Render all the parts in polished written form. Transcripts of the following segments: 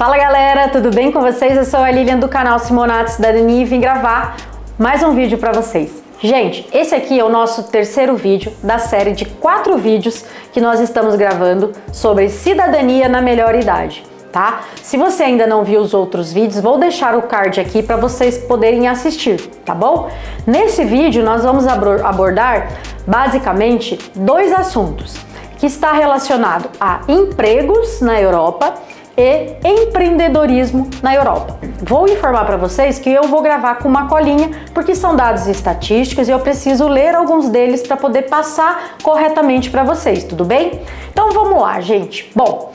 Fala galera, tudo bem com vocês? Eu sou a Lilian do canal Simonato Cidadania e vim gravar mais um vídeo para vocês. Gente, esse aqui é o nosso terceiro vídeo da série de 4 vídeos que nós estamos gravando sobre cidadania na melhor idade, tá? Se você ainda não viu os outros vídeos, vou deixar o card aqui para vocês poderem assistir, tá bom? Nesse vídeo nós vamos abordar basicamente 2 assuntos que está relacionado a empregos na Europa e empreendedorismo na Europa. Vou informar para vocês que eu vou gravar com uma colinha porque são dados estatísticos e eu preciso ler alguns deles para poder passar corretamente para vocês, tudo bem? Então vamos lá, gente. Bom,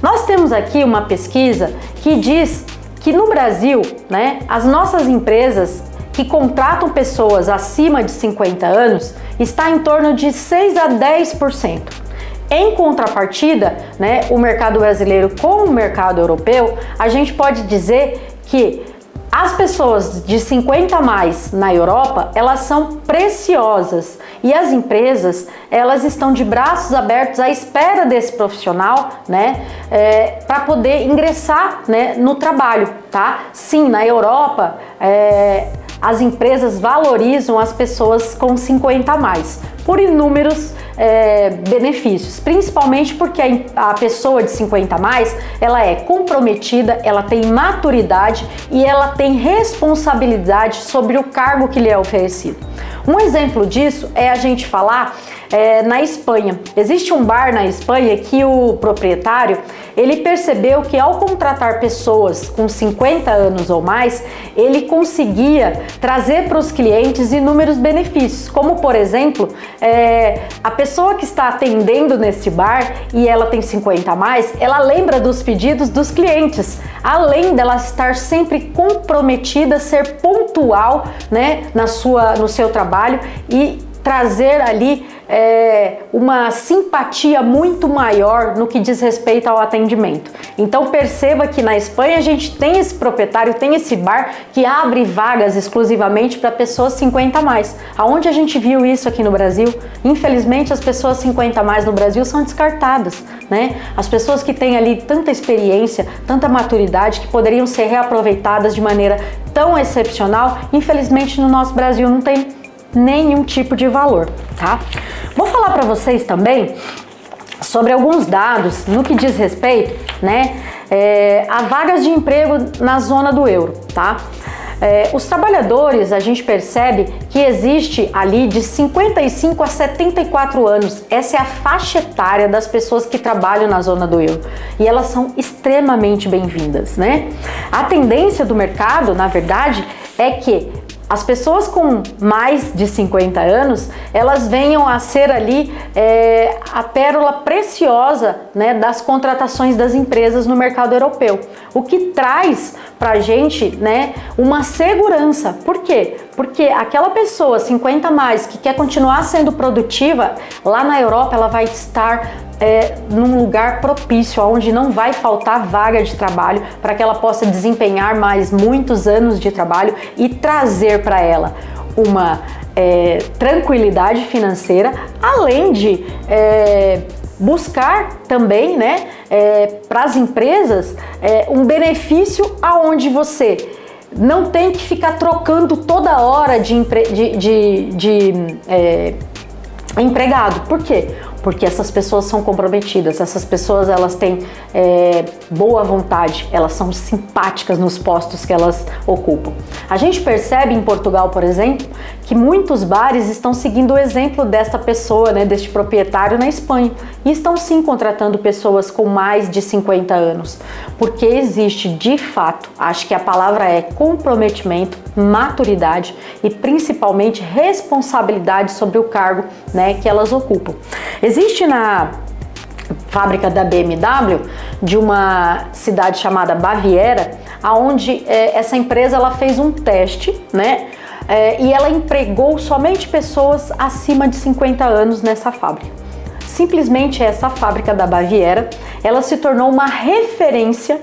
nós temos aqui uma pesquisa que diz que no Brasil, né, as nossas empresas que contratam pessoas acima de 50 anos está em torno de 6 a 10%. Em contrapartida, né, o mercado brasileiro com o mercado europeu, a gente pode dizer que as pessoas de 50 a mais na Europa, elas são preciosas e as empresas, elas estão de braços abertos à espera desse profissional, né, para poder ingressar, né, no trabalho, tá? Sim, na Europa, as empresas valorizam as pessoas com 50 a mais, por inúmeros benefícios, principalmente porque a pessoa de 50 a mais, ela é comprometida, ela tem maturidade e ela tem responsabilidade sobre o cargo que lhe é oferecido. Um exemplo disso é a gente falar na Espanha. Existe um bar na Espanha que o proprietário, ele percebeu que ao contratar pessoas com 50 anos ou mais, ele conseguia trazer para os clientes inúmeros benefícios, como por exemplo, a pessoa que está atendendo nesse bar e ela tem 50 a mais, ela lembra dos pedidos dos clientes, além dela estar sempre comprometida, ser pontual, né, no seu trabalho e trazer ali uma simpatia muito maior no que diz respeito ao atendimento. Então perceba que na Espanha a gente tem esse proprietário, tem esse bar que abre vagas exclusivamente para pessoas 50 a mais. Aonde a gente viu isso aqui no Brasil? Infelizmente as pessoas 50 a mais no Brasil são descartadas, né? As pessoas que têm ali tanta experiência, tanta maturidade que poderiam ser reaproveitadas de maneira tão excepcional, infelizmente no nosso Brasil não tem nenhum tipo de valor, tá? Vou falar para vocês também sobre alguns dados no que diz respeito, né, a vagas de emprego na zona do euro, tá? Os trabalhadores, a gente percebe que existe ali de 55 a 74 anos. Essa é a faixa etária das pessoas que trabalham na zona do euro e elas são extremamente bem-vindas, né? A tendência do mercado, na verdade, é que as pessoas com mais de 50 anos, elas venham a ser ali a pérola preciosa, né, das contratações das empresas no mercado europeu, o que traz pra gente, né, uma segurança. Por quê? Porque aquela pessoa 50 a mais que quer continuar sendo produtiva, lá na Europa ela vai estar num lugar propício, onde não vai faltar vaga de trabalho para que ela possa desempenhar mais muitos anos de trabalho e trazer para ela uma tranquilidade financeira, além de buscar também, né, para as empresas um benefício aonde você não tem que ficar trocando toda hora de empregado. Por quê? Porque essas pessoas são comprometidas, essas pessoas elas têm boa vontade, elas são simpáticas nos postos que elas ocupam. A gente percebe em Portugal, por exemplo, que muitos bares estão seguindo o exemplo desta pessoa, né, deste proprietário na Espanha, e estão sim contratando pessoas com mais de 50 anos, porque existe de fato, acho que a palavra é comprometimento, maturidade e principalmente responsabilidade sobre o cargo, né, que elas ocupam. Existe na fábrica da BMW de uma cidade chamada Baviera, aonde essa empresa ela fez um teste, né? E ela empregou somente pessoas acima de 50 anos nessa fábrica. Simplesmente essa fábrica da Baviera, ela se tornou uma referência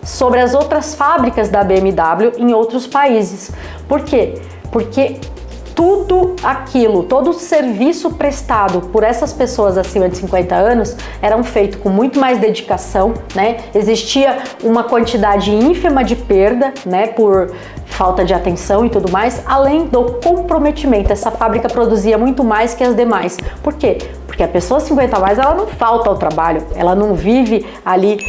sobre as outras fábricas da BMW em outros países. Por quê? Porque tudo aquilo, todo o serviço prestado por essas pessoas acima de 50 anos eram feito com muito mais dedicação, né? Existia uma quantidade ínfima de perda, né, por falta de atenção e tudo mais, além do comprometimento. Essa fábrica produzia muito mais que as demais. Por quê? Porque a pessoa 50 a mais, ela não falta ao trabalho, ela não vive ali,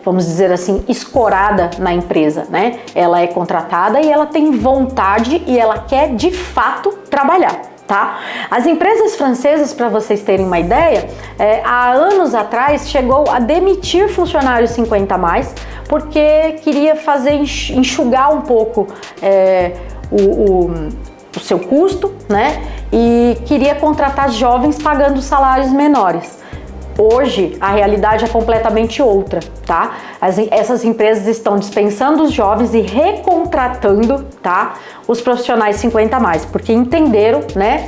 vamos dizer assim, escorada na empresa, né? Ela é contratada e ela tem vontade e ela quer de fato trabalhar. Tá? As empresas francesas, para vocês terem uma ideia, há anos atrás chegou a demitir funcionários 50 a mais, porque queria fazer enxugar um pouco o seu custo, né? E queria contratar jovens pagando salários menores. Hoje, a realidade é completamente outra, tá? Essas empresas estão dispensando os jovens e recontratando, tá, os profissionais 50 a mais, porque entenderam, né,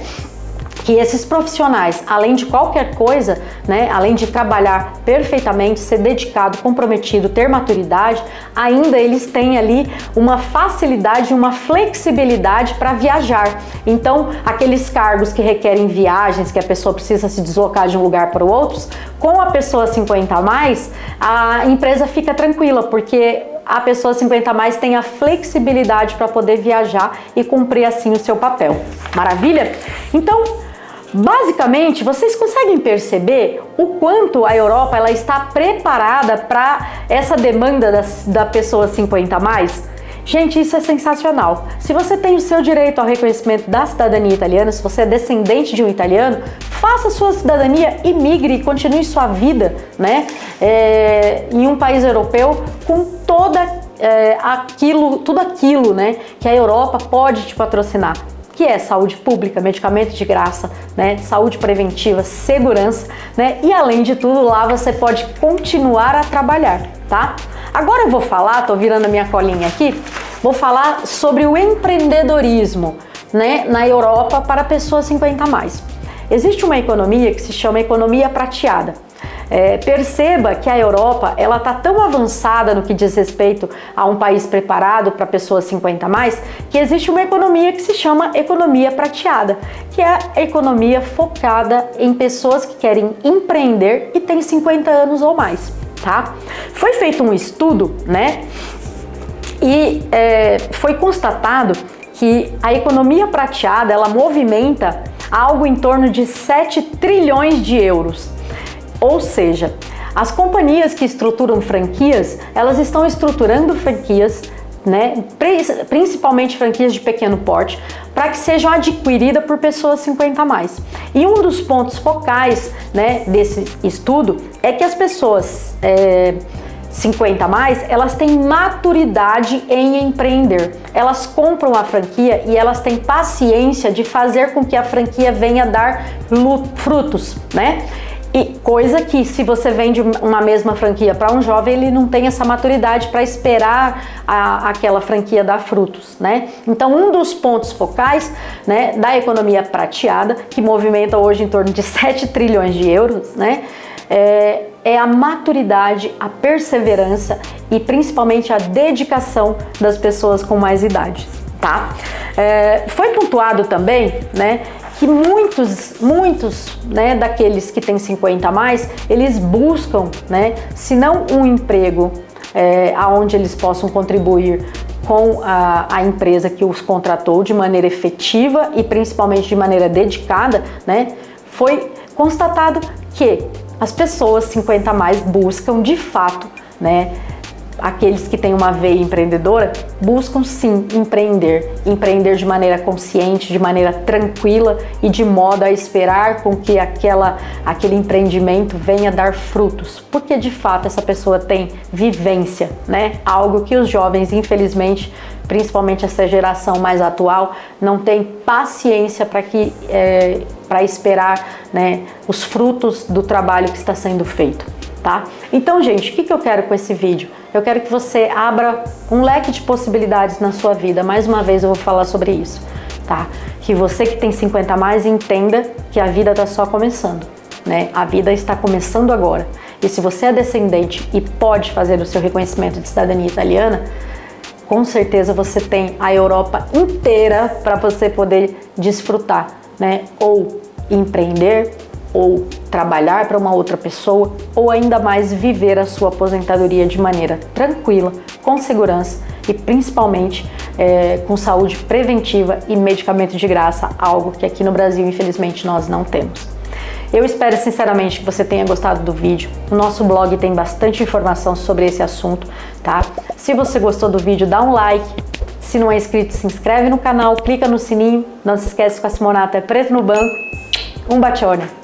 que esses profissionais, além de qualquer coisa, né, além de trabalhar perfeitamente, ser dedicado, comprometido, ter maturidade, ainda eles têm ali uma facilidade, uma flexibilidade para viajar. Então, aqueles cargos que requerem viagens, que a pessoa precisa se deslocar de um lugar para o outro, com a pessoa 50 a mais, a empresa fica tranquila, porque a pessoa 50 a mais tem a flexibilidade para poder viajar e cumprir assim o seu papel. Maravilha? Então, basicamente, vocês conseguem perceber o quanto a Europa ela está preparada para essa demanda da pessoa 50 a mais? Gente, isso é sensacional. Se você tem o seu direito ao reconhecimento da cidadania italiana, se você é descendente de um italiano, faça sua cidadania e migre e continue sua vida, né, em um país europeu com tudo aquilo, né, que a Europa pode te patrocinar, que é saúde pública, medicamento de graça, né, saúde preventiva, segurança, né, e além de tudo, lá você pode continuar a trabalhar, tá? Agora eu vou falar, tô virando a minha colinha aqui, vou falar sobre o empreendedorismo, né, na Europa para pessoas 50 a mais. Existe uma economia que se chama economia prateada. Perceba que a Europa ela está tão avançada no que diz respeito a um país preparado para pessoas 50 a mais, que existe uma economia que se chama economia prateada, que é a economia focada em pessoas que querem empreender e têm 50 anos ou mais, tá? Foi feito um estudo, né? E foi constatado que a economia prateada ela movimenta algo em torno de 7 trilhões de euros. Ou seja, as companhias que estruturam franquias, elas estão estruturando franquias, né, principalmente franquias de pequeno porte, para que sejam adquiridas por pessoas 50 a mais. E um dos pontos focais, né, desse estudo é que as pessoas 50 a mais, elas têm maturidade em empreender. Elas compram a franquia e elas têm paciência de fazer com que a franquia venha dar frutos, né? E coisa que se você vende uma mesma franquia para um jovem, ele não tem essa maturidade para esperar aquela franquia dar frutos, né? Então, um dos pontos focais, né, da economia prateada, que movimenta hoje em torno de 7 trilhões de euros, né, é a maturidade, a perseverança e principalmente a dedicação das pessoas com mais idade, tá? Foi pontuado também, né, que muitos, né, daqueles que têm 50 a mais, eles buscam, né, se não um emprego aonde eles possam contribuir com a empresa que os contratou de maneira efetiva e principalmente de maneira dedicada, né, foi constatado que as pessoas 50 a mais buscam de fato, né, aqueles que têm uma veia empreendedora, buscam sim empreender de maneira consciente, de maneira tranquila e de modo a esperar com que aquele empreendimento venha dar frutos, porque de fato essa pessoa tem vivência, né? Algo que os jovens, infelizmente, principalmente essa geração mais atual, não tem paciência para esperar, né, os frutos do trabalho que está sendo feito. Tá? Então, gente, o que eu quero com esse vídeo? Eu quero que você abra um leque de possibilidades na sua vida. Mais uma vez eu vou falar sobre isso, tá? Que você que tem 50 a mais entenda que a vida está só começando, né? A vida está começando agora. E se você é descendente e pode fazer o seu reconhecimento de cidadania italiana, com certeza você tem a Europa inteira para você poder desfrutar, né? Ou empreender, ou trabalhar para uma outra pessoa, ou ainda mais viver a sua aposentadoria de maneira tranquila, com segurança e principalmente com saúde preventiva e medicamento de graça, algo que aqui no Brasil, infelizmente, nós não temos. Eu espero sinceramente que você tenha gostado do vídeo. O nosso blog tem bastante informação sobre esse assunto, tá? Se você gostou do vídeo, dá um like. Se não é inscrito, se inscreve no canal, clica no sininho. Não se esquece que a Simonato é preto no banco. Um bacione!